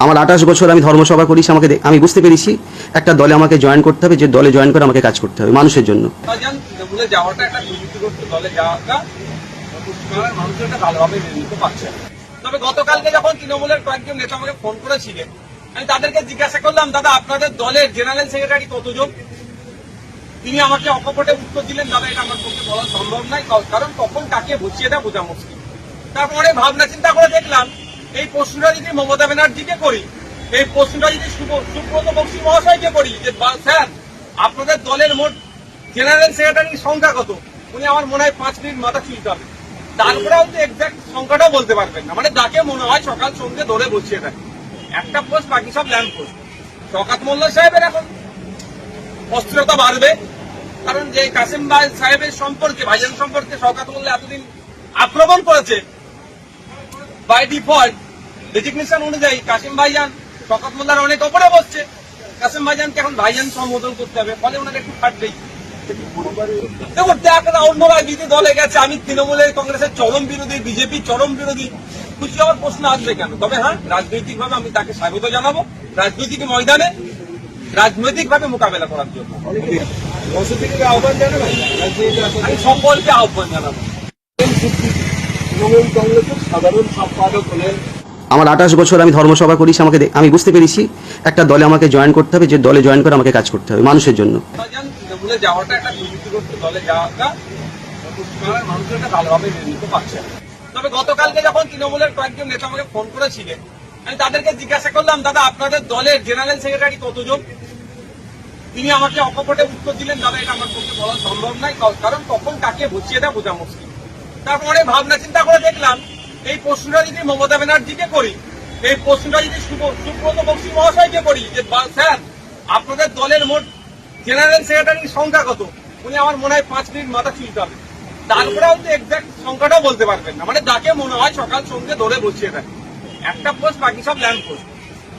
আমার 28 বছর আমি ধর্মসভা করেছি, আমি বুঝতে পেরেছি একটা দলে আমাকে জয়েন করতে হবে, যে দলে জয়েন করে আমাকে কাজ করতে হবে মানুষের জন্য। তৃণমূলে যাওয়াটা একটা দুর্নীতিগ্রস্ত দলে যাওয়াটা পশ্চিমবাংলার মানুষ এটা ভালোভাবে মেনে নিতে পারছে না। তবে গতকালকে যখন তৃণমূলের কয়েকজন নেতা আমাকে ফোন করেছিলেন, আমি তাদেরকে জিজ্ঞাসা করলাম, দাদা আপনাদের দলের জেনারেল সেক্রেটারি কতজন? তিনি আমাকে অকপটে উত্তর দিলেন, দাদা এটা আমার পক্ষে বলা সম্ভব নয়, কারণ কখন কাকে বুঝিয়ে দেয় বোঝা মুশকিল। তারপরে ভাবনা চিন্তা করে দেখলাম, এই প্রশ্নটা যদি মমতা ব্যানার্জিকে করি, এই প্রশ্নটা যদি সুব্রত বক্সী মহাশয়কে করি যে স্যার আপনাদের দলের মোট জেনারেল সেক্রেটারির সংখ্যা কত, উনি আমার মনে হয় 5 মিনিট মাথা চুলতে হবে, তারপরে হয়তো এক্সাক্ট সংখ্যাটাও বলতে পারবেন না। মানে যাকে মনে হয় সকাল সন্ধ্যে ধরে বসিয়ে দেয়, একটা পোস্ট বাকি সব ল্যাম্প পোস্ট। শওকত মোল্লা সাহেবের এখন অস্থিরতা বাড়বে, কারণ যে কাসেম সাহেবের সম্পর্কে, ভাইজান সম্পর্কে শওকত মোল্লা এতদিন আক্রমণ করেছে, বাই ডিফল্ট ডেজিগনেশন অনুযায়ী কাসেম ভাইজান শওকত মোল্লার অনেক ওপরে বসছে, কাসেম ভাইজানকে এখন ভাইজান সম্বোধন করতে হবে, ফলে ওনার একটু ফাটবেই। দেখুন অন্য রাজনীতি দলে গেছে, আমি তৃণমূলের কংগ্রেসের চরম বিরোধী, বিজেপি চরম বিরোধী, খুশি হওয়ার প্রশ্ন আসবে কেন? তবে হ্যাঁ, রাজনৈতিক ভাবে আমি তাকে স্বাগত জানাবো, রাজনৈতিক ময়দানে রাজনৈতিক ভাবে মোকাবেলা করার জন্য আহ্বান জানাবো, আমি সকলকে আহ্বান জানাবো। তৃণমূল কংগ্রেসের সাধারণ সম্পাদক হলেন। আমার 28 বছর আমি ধর্মসভা করেছি, আমি বুঝতে পেরেছি একটা দলে আমাকে জয়েন করতে হবে, যে দলে জয়েন করে আমাকে কাজ করতে হবে মানুষের জন্য। তৃণমূলে যাওয়াটা একটা দুর্নীতিগ্রস্ত দলে যাওয়াটা পশ্চিমবাংলার মানুষ এটা ভালোভাবে মেনে নিতে পারছে না। তবে গতকালকে যখন তৃণমূলের কয়েকজন নেতা আমাকে ফোন করেছিলেন, আমি তাদেরকে জিজ্ঞাসা করলাম, দাদা আপনাদের দলের জেনারেল সেক্রেটারি কতজন? তিনি আমাকে অকপটে উত্তর দিলেন, দাদা এটা আমার পক্ষে বলা সম্ভব নয়, কারণ কখন কাকে বুঝিয়ে দেয় বোঝা মুশকিল। তারপরে ভাবনা চিন্তা করে দেখলাম, এই প্রশ্নটা যদি মমতা ব্যানার্জিকে করি, এই প্রশ্নটা যদি সুব্রত বক্সী মহাশয়কে করি যে স্যার আপনাদের দলের মোট জেনারেল সেক্রেটারির সংখ্যা কত, উনি আমার মনে হয় 5 মিনিট মাথা চুলতে হবে, তারপরে হয়তো এক্সাক্ট সংখ্যাটাও বলতে পারবেন না। মানে যাকে মনে হয় সকাল সন্ধ্যে ধরে বসিয়ে দেয়, একটা পোস্ট বাকি সব ল্যাম্প পোস্ট।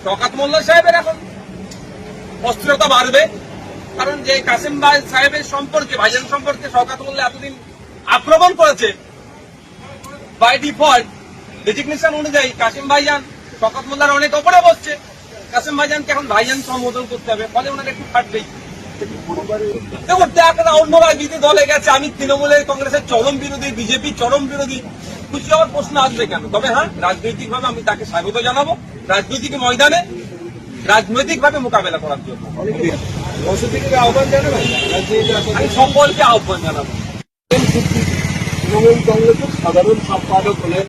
শওকত মোল্লা সাহেবের এখন অস্থিরতা বাড়বে, কারণ যে কাসেম সাহেবের সম্পর্কে, ভাইজান সম্পর্কে শওকত মোল্লা এতদিন আক্রমণ করেছে, বাই ডিফল্ট ডেজিগনেশন অনুযায়ী কাসেম ভাইজান শওকত মোল্লার অনেক ওপরে বসছে, কাসেম ভাইজানকে এখন ভাইজান সম্বোধন করতে হবে, ফলে ওনার একটু ফাটবেই। দেখুন অন্য রাজনীতি দলে গেছে, আমি তৃণমূলের কংগ্রেসের চরম বিরোধী, বিজেপি চরম বিরোধী, খুশি হওয়ার প্রশ্ন আসবে কেন? তবে হ্যাঁ, রাজনৈতিক ভাবে আমি তাকে স্বাগত জানাবো, রাজনৈতিক ময়দানে রাজনৈতিক ভাবে মোকাবেলা করার জন্য আহ্বান জানাবো, আমি সকলকে আহ্বান জানাবো। তৃণমূল কংগ্রেসের সাধারণ সম্পাদক হলেন